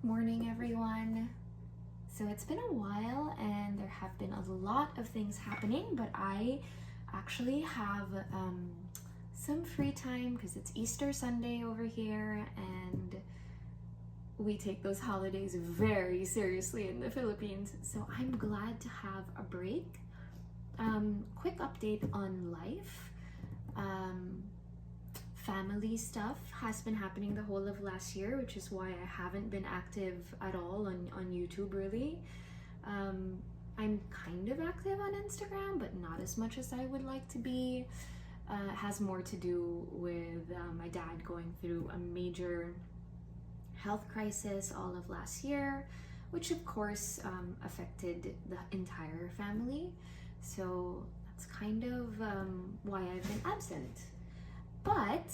Morning, everyone. So it's been a while and there have been a lot of things happening, but I actually have some free time because it's Easter Sunday over here and we take those holidays very seriously in the Philippines. So I'm glad to have a break. Quick update on life. Family stuff has been happening the whole of last year, which is why I haven't been active at all on YouTube really. I'm kind of active on Instagram, but not as much as I would like to be. It has more to do with my dad going through a major health crisis all of last year, which of course affected the entire family. So that's kind of why I've been absent. But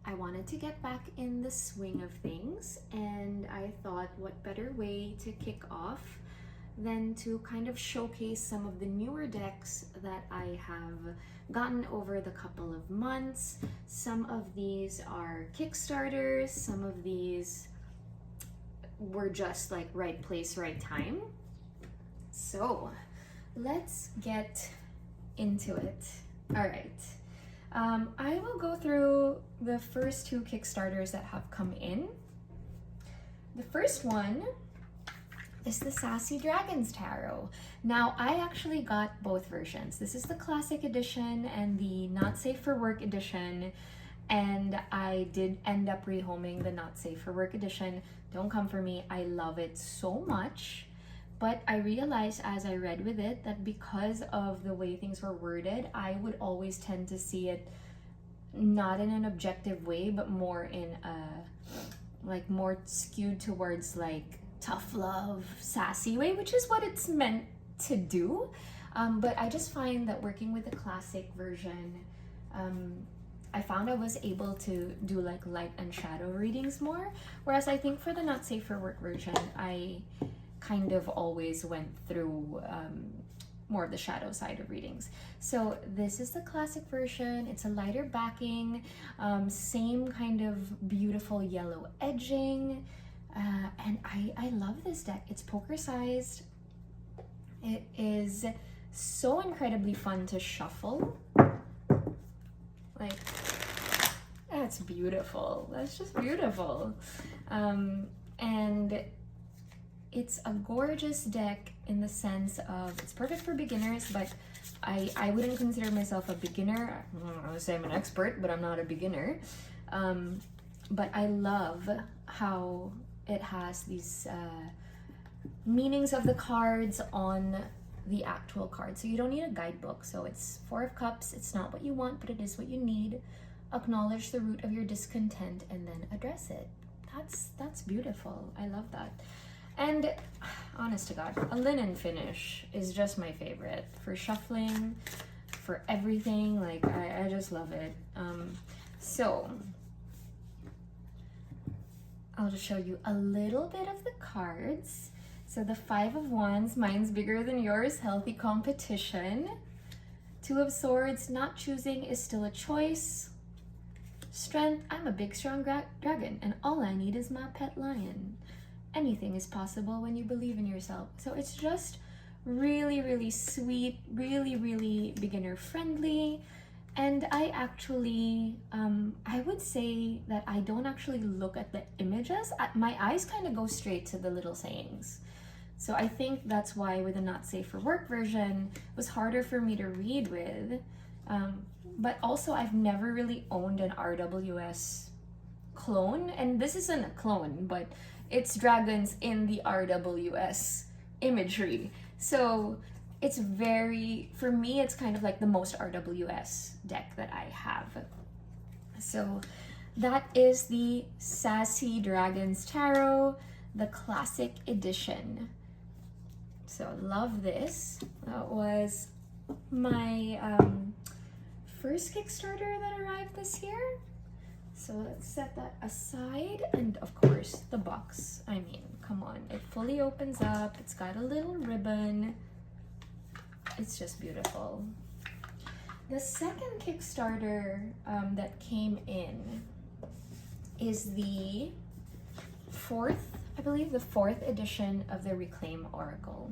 I wanted to get back in the swing of things, and I thought what better way to kick off than to kind of showcase some of the newer decks that I have gotten over the couple of months. Some of these are Kickstarters, some of these were just like right place, right time. So let's get into it. All right. I will go through the first two Kickstarters that have come in. The first one is the Sassy Dragons Tarot. Now, I actually got both versions. This is the Classic Edition and the Not Safe for Work Edition, and I did end up rehoming the Not Safe for Work Edition. Don't come for me, I love it so much. But I realized as I read with it that because of the way things were worded, I would always tend to see it not in an objective way, but more in a, like more skewed towards like tough love, sassy way, which is what it's meant to do. But I just find that working with the classic version, I found I was able to do like light and shadow readings more. Whereas I think for the Not Safe for Work version, I kind of always went through more of the shadow side of readings. So this is the classic version. It's a lighter backing, same kind of beautiful yellow edging, and I love this deck. It's poker sized. It is so incredibly fun to shuffle. Like, that's beautiful. That's just beautiful. And it's a gorgeous deck in the sense of it's perfect for beginners, but I wouldn't consider myself a beginner. I would say I'm an expert, but I'm not a beginner. But I love how it has these meanings of the cards on the actual card. So you don't need a guidebook. So it's Four of Cups. It's not what you want, but it is what you need. Acknowledge the root of your discontent and then address it. That's beautiful. I love that. And honest to God, a linen finish is just my favorite for shuffling, for everything. Like I just love it. So I'll just show you a little bit of the cards. So the Five of Wands, mine's bigger than yours, healthy competition. Two of Swords, not choosing is still a choice. Strength, I'm a big strong dragon and all I need is my pet lion. Anything is possible when you believe in yourself. So it's just really, really sweet, really, really beginner friendly. And I actually, I would say that I don't actually look at the images. My eyes kind of go straight to the little sayings. So I think that's why with the Not Safe for Work version, it was harder for me to read with. But also I've never really owned an RWS clone. And this isn't a clone, but it's dragons in the RWS imagery. So it's very, for me, it's kind of like the most RWS deck that I have. So that is the Sassy Dragons Tarot, the Classic Edition. So love this. That was my first Kickstarter that arrived this year. So let's set that aside, and of course the box. I mean, come on, it fully opens up. It's got a little ribbon. It's just beautiful. The second Kickstarter that came in is the fourth believe, the 4th edition of the Reclaim Oracle.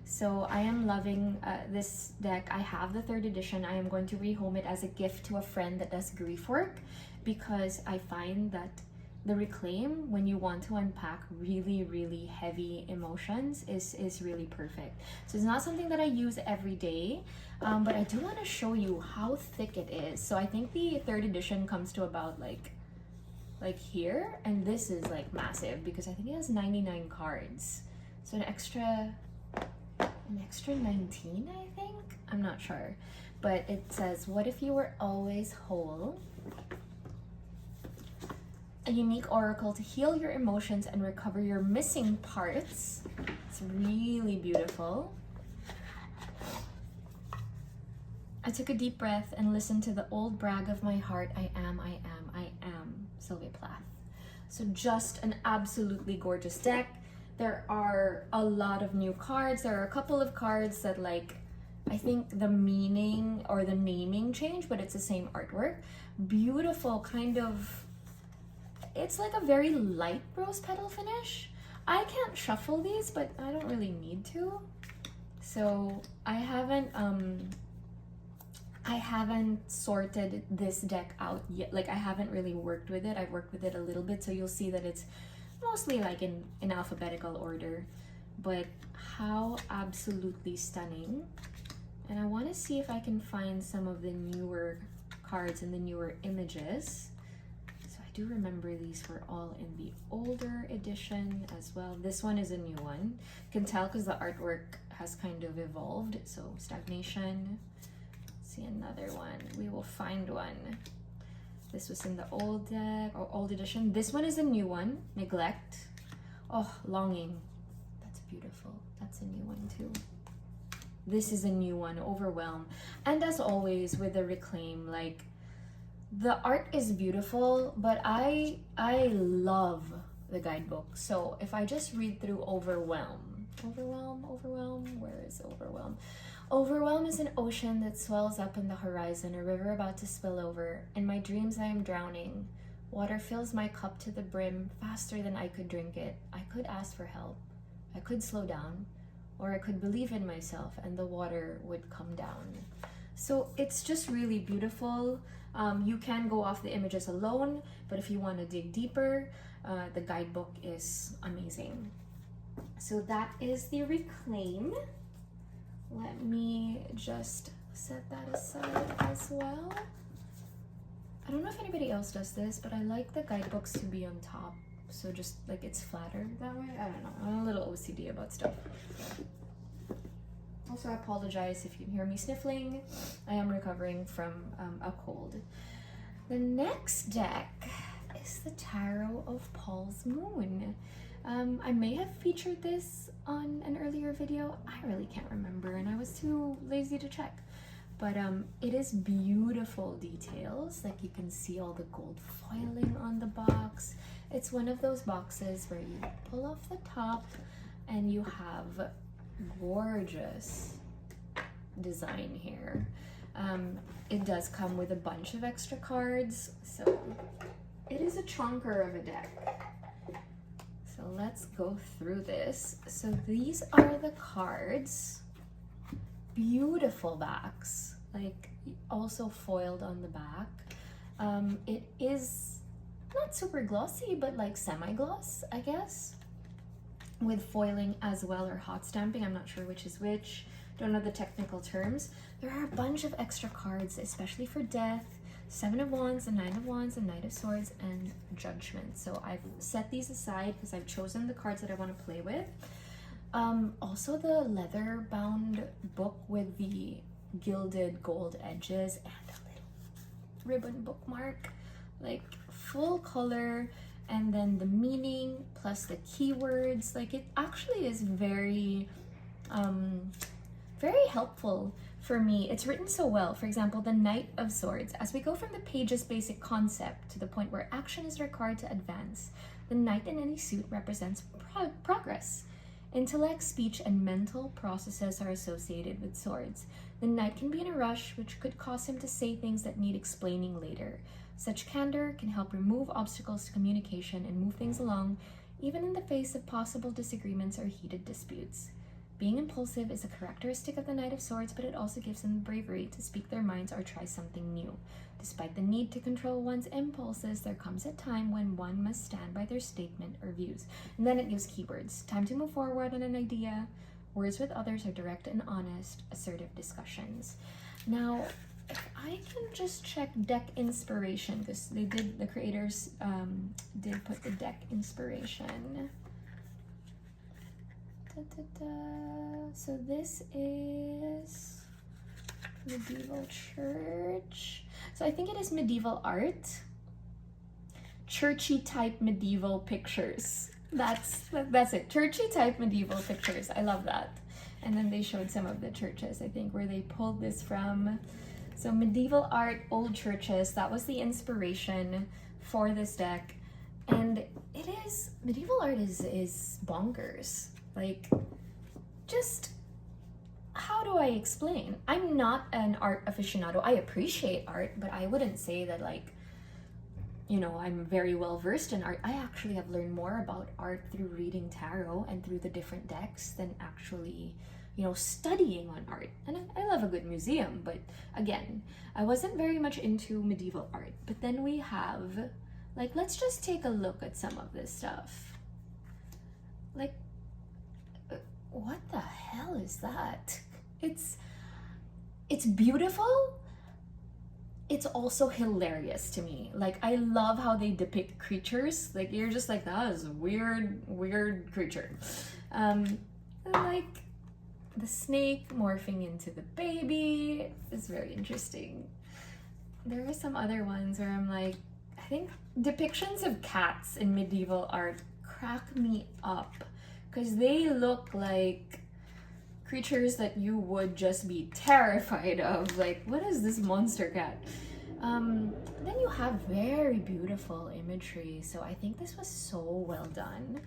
So I am loving this deck. I have the 3rd edition. I am going to rehome it as a gift to a friend that does grief work, because I find that the Reclaim, when you want to unpack really, really heavy emotions, is really perfect. So it's not something that I use every day, but I do want to show you how thick it is. So I think the 3rd edition comes to about like here, and this is like massive because I think it has 99 cards. So an extra 19, I think? I'm not sure. But it says, what if you were always whole? A unique oracle to heal your emotions and recover your missing parts. It's really beautiful. I took a deep breath and listened to the old brag of my heart. I am, Sylvia Plath. So just an absolutely gorgeous deck. There are a lot of new cards. There are a couple of cards that, like, I think the meaning or the naming changed, but it's the same artwork. Beautiful, kind of, it's like a very light rose petal finish. I can't shuffle these, but I don't really need to. So I haven't sorted this deck out yet. Like, I haven't really worked with it. I've worked with it a little bit, so you'll see that it's mostly like in alphabetical order, but how absolutely stunning. And I want to see if I can find some of the newer cards and the newer images. So I do remember these were all in the older edition as well. This one is a new one. You can tell because the artwork has kind of evolved. So Stagnation. Let's see another one. We will find one. This was in the old deck or old edition. This one is a new one. Neglect. Oh, Longing. That's beautiful. That's a new one too. This is a new one. Overwhelm. And as always with the Reclaim, like, the art is beautiful, but I love the guidebook. So if I just read through Overwhelm. Where is Overwhelm? Overwhelm is an ocean that swells up in the horizon, a river about to spill over. In my dreams I am drowning. Water fills my cup to the brim faster than I could drink it. I could ask for help. I could slow down. Or I could believe in myself and the water would come down. So it's just really beautiful. You can go off the images alone, but if you want to dig deeper, the guidebook is amazing. So that is the Reclaim. Let me just set that aside as well. I don't know if anybody else does this, but I like the guidebooks to be on top. So just like it's flatter that way. I don't know. I'm a little OCD about stuff. Also, I apologize if you can hear me sniffling. I am recovering from a cold. The next deck is the Tarot of Paul's Moon. I may have featured this on an earlier video. I really can't remember, and I was too lazy to check. But it is beautiful details. Like, you can see all the gold foiling on the box. It's one of those boxes where you pull off the top and you have gorgeous design here. It does come with a bunch of extra cards, so it is a chunker of a deck. So let's go through this. So these are the cards. Beautiful backs, like also foiled on the back. It is not super glossy, but like semi-gloss, I guess, with foiling as well, or hot stamping. I'm not sure which is which. Don't know the technical terms. There are a bunch of extra cards, especially for Death, 7 of Wands, the 9 of Wands, the Knight of Swords, and Judgment. So I've set these aside because I've chosen the cards that I want to play with. Also the leather bound book with the gilded gold edges and a little ribbon bookmark, like full color, and then the meaning plus the keywords. Like, it actually is very very helpful for me. It's written so well. For example, the Knight of Swords. As we go from the page's basic concept to the point where action is required to advance, the knight in any suit represents progress. Intellect, speech, and mental processes are associated with swords. The knight can be in a rush, which could cause him to say things that need explaining later. Such candor can help remove obstacles to communication and move things along, even in the face of possible disagreements or heated disputes. Being impulsive is a characteristic of the Knight of Swords, but it also gives them the bravery to speak their minds or try something new. Despite the need to control one's impulses, there comes a time when one must stand by their statement or views. And then it gives keywords. Time to move forward on an idea. Words with others are direct and honest, assertive discussions. Now, if I can just check deck inspiration, because the creators did put the deck inspiration. So this is Medieval Church. So I think it is medieval art. Churchy type medieval pictures. That's it. Churchy type medieval pictures. I love that. And then they showed some of the churches, I think, where they pulled this from. So medieval art, old churches. That was the inspiration for this deck. And it is, medieval art is bonkers. Like, just, how do I explain? I'm not an art aficionado. I appreciate art, but I wouldn't say that, like, you know, I'm very well versed in art. I actually have learned more about art through reading tarot and through the different decks than actually, you know, studying on art. And I love a good museum, but again, I wasn't very much into medieval art. But then we have, like, let's just take a look at some of this stuff. Like, what the hell is that? It's beautiful. It's also hilarious to me. Like, I love how they depict creatures. Like, you're just like, that is a weird creature. Like the snake morphing into the baby is very interesting. There are some other ones where I'm like, I think depictions of cats in medieval art crack me up, because they look like creatures that you would just be terrified of. Like, what is this monster cat? Then you have very beautiful imagery. So I think this was so well done.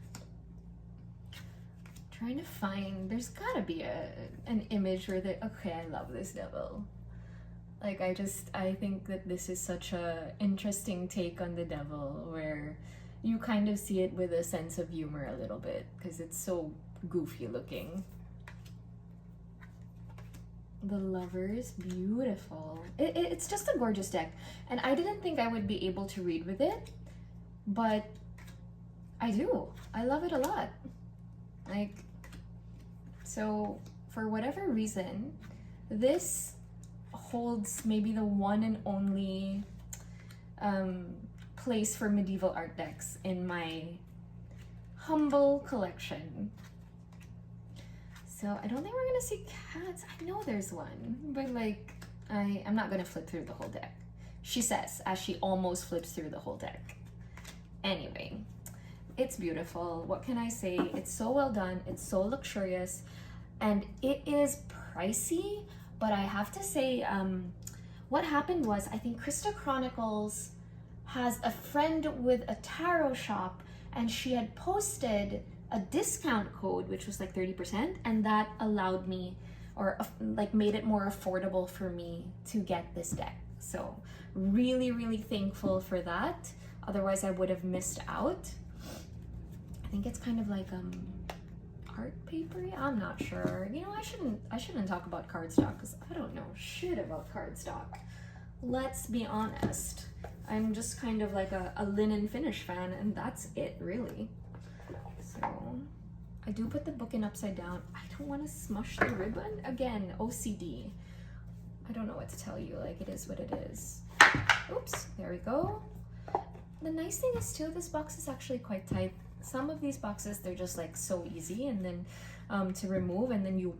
Trying to find, there's gotta be an image where okay, I love this devil. Like, I think that this is such a interesting take on the devil, where you kind of see it with a sense of humor a little bit, because it's so goofy looking. The Lovers, beautiful. It's just a gorgeous deck, and I didn't think I would be able to read with it, but I do. I love it a lot. Like, so for whatever reason, this holds maybe the one and only place for medieval art decks in my humble collection. So I don't think we're gonna see cats. I know there's one, but like, I'm not gonna flip through the whole deck. She says, as she almost flips through the whole deck. Anyway, it's beautiful. What can I say? It's so well done. It's so luxurious, and it is pricey, but I have to say, what happened was, I think Krista Chronicles has a friend with a tarot shop, and she had posted a discount code, which was like 30%, and that allowed me, or like made it more affordable for me to get this deck. So really thankful for that. Otherwise I would have missed out. I think it's kind of like art papery. I'm not sure. You know, I shouldn't talk about cardstock, because I don't know shit about cardstock. Let's be honest. I'm just kind of like a linen finish fan, and that's it, really. So I do put the book in upside down. I don't want to smush the ribbon. Again, OCD. I don't know what to tell you. Like, it is what it is. Oops, there we go. The nice thing is too, this box is actually quite tight. Some of these boxes, they're just like so easy, and then to remove, and then you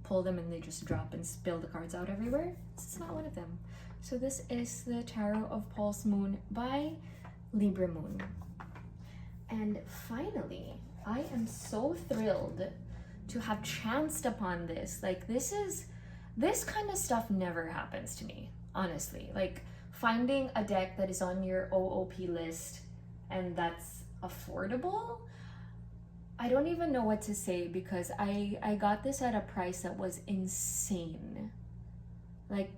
pull them and they just drop and spill the cards out everywhere. This is not one of them. So this is the Tarot of Pulse Moon by Libra Moon. And finally, I am so thrilled to have chanced upon this. Like, this kind of stuff never happens to me, honestly. Like, finding a deck that is on your OOP list and that's affordable, I don't even know what to say, because I got this at a price that was insane. Like,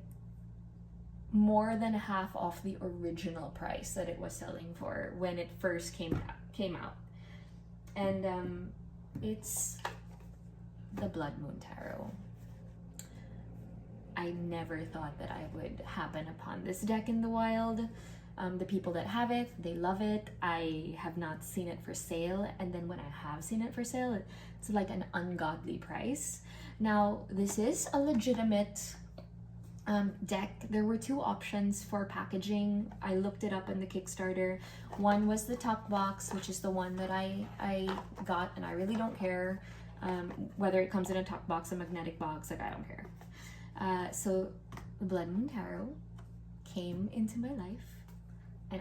more than half off the original price that it was selling for when it first came out. And it's the Blood Moon Tarot. I never thought that I would happen upon this deck in the wild. The people that have it, they love it. I have not seen it for sale, and then when I have seen it for sale, it's like an ungodly price. Now, this is a legitimate deck. There were two options for packaging. I looked it up on the Kickstarter. One was the top box, which is the one that I got, and I really don't care whether it comes in a top box, a magnetic box, like I don't care. So the Blood Moon Tarot came into my life, and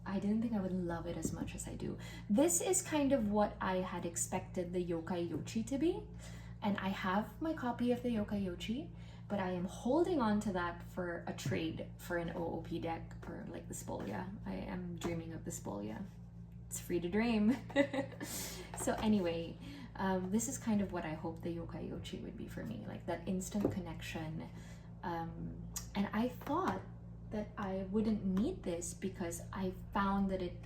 I didn't think I would love it as much as I do. This is kind of what I had expected the Yokai Yochi to be, and I have my copy of the Yokai Yochi, but I am holding on to that for a trade for an OOP deck, or like the Spolia. I am dreaming of the Spolia. It's free to dream. So anyway, this is kind of what I hope the Yokai Yochi would be for me, like that instant connection. And I thought that I wouldn't need this because I found that it,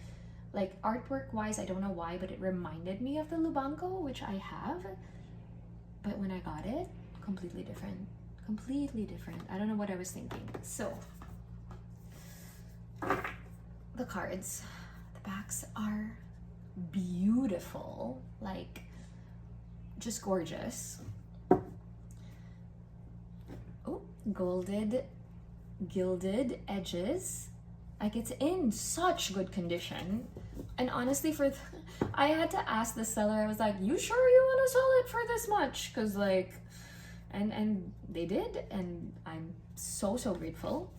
like artwork wise, I don't know why, but it reminded me of the Lubanco, which I have. But when I got it, completely different. Completely different. I don't know what I was thinking. So, the cards. The backs are beautiful. Like, just gorgeous. Oh, gilded edges. Like, it's in such good condition. And honestly, I had to ask the seller, I was like, you sure you want to sell it for this much? Because like, and they did, and I'm so grateful.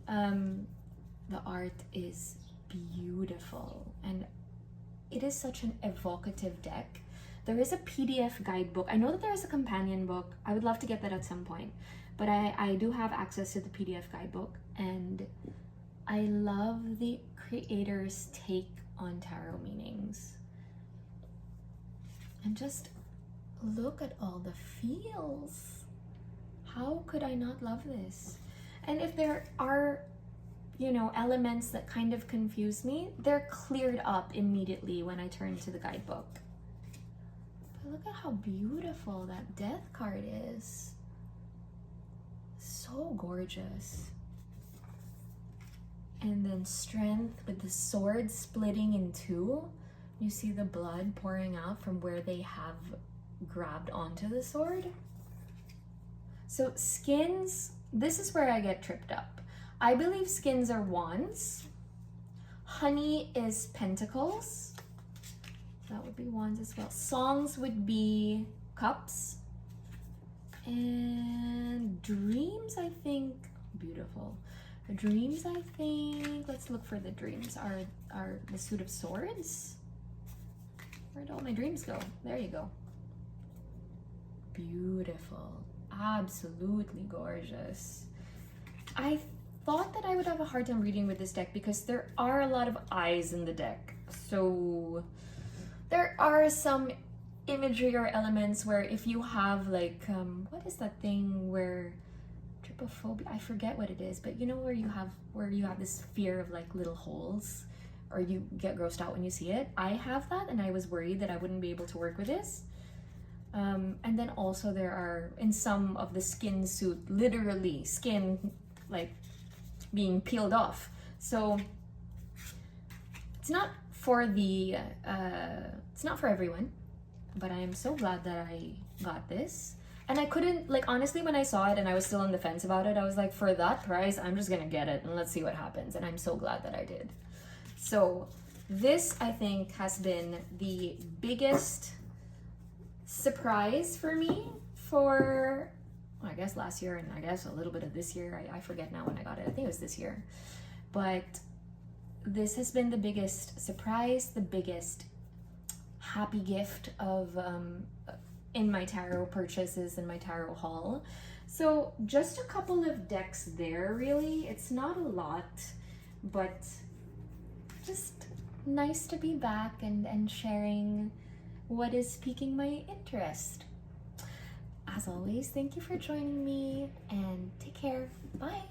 The art is beautiful, and it is such an evocative deck. There is a PDF guidebook. I know that there is a companion book. I would love to get that at some point, but I do have access to the PDF guidebook, and I love the creator's take on tarot meanings. And just look at all the feels. How could I not love this? And if there are, you know, elements that kind of confuse me, they're cleared up immediately when I turn to the guidebook. But look at how beautiful that death card is. So gorgeous. And then strength with the sword splitting in two. You see the blood pouring out from where they have grabbed onto the sword. So skins, this is where I get tripped up. I believe skins are wands. Honey is pentacles. That would be wands as well. Songs would be cups. And dreams, I think, beautiful. The dreams, I think, let's look for the dreams, are the suit of swords. Where'd all my dreams go? There you go. Beautiful. Absolutely gorgeous. I thought that I would have a hard time reading with this deck because there are a lot of eyes in the deck. So there are some imagery or elements where if you have like, what is that thing where trypophobia, I forget what it is, but you know where you have this fear of like little holes, or you get grossed out when you see it. I have that, and I was worried that I wouldn't be able to work with this. And then also there are, in some of the skin suit, literally skin like being peeled off. So it's not for the, it's not for everyone, but I am so glad that I got this. And I couldn't, like, honestly, when I saw it and I was still on the fence about it, I was like, for that price, I'm just gonna get it and let's see what happens. And I'm so glad that I did. So this, I think, has been the biggest surprise for me for, I guess, last year, and I guess a little bit of this year. I forget now when I got it. I think it was this year. But this has been the biggest surprise, the biggest happy gift of in my tarot purchases and my tarot haul. So just a couple of decks there, really. It's not a lot, but just nice to be back and sharing what is piquing my interest. As always, thank you for joining me, and take care. Bye.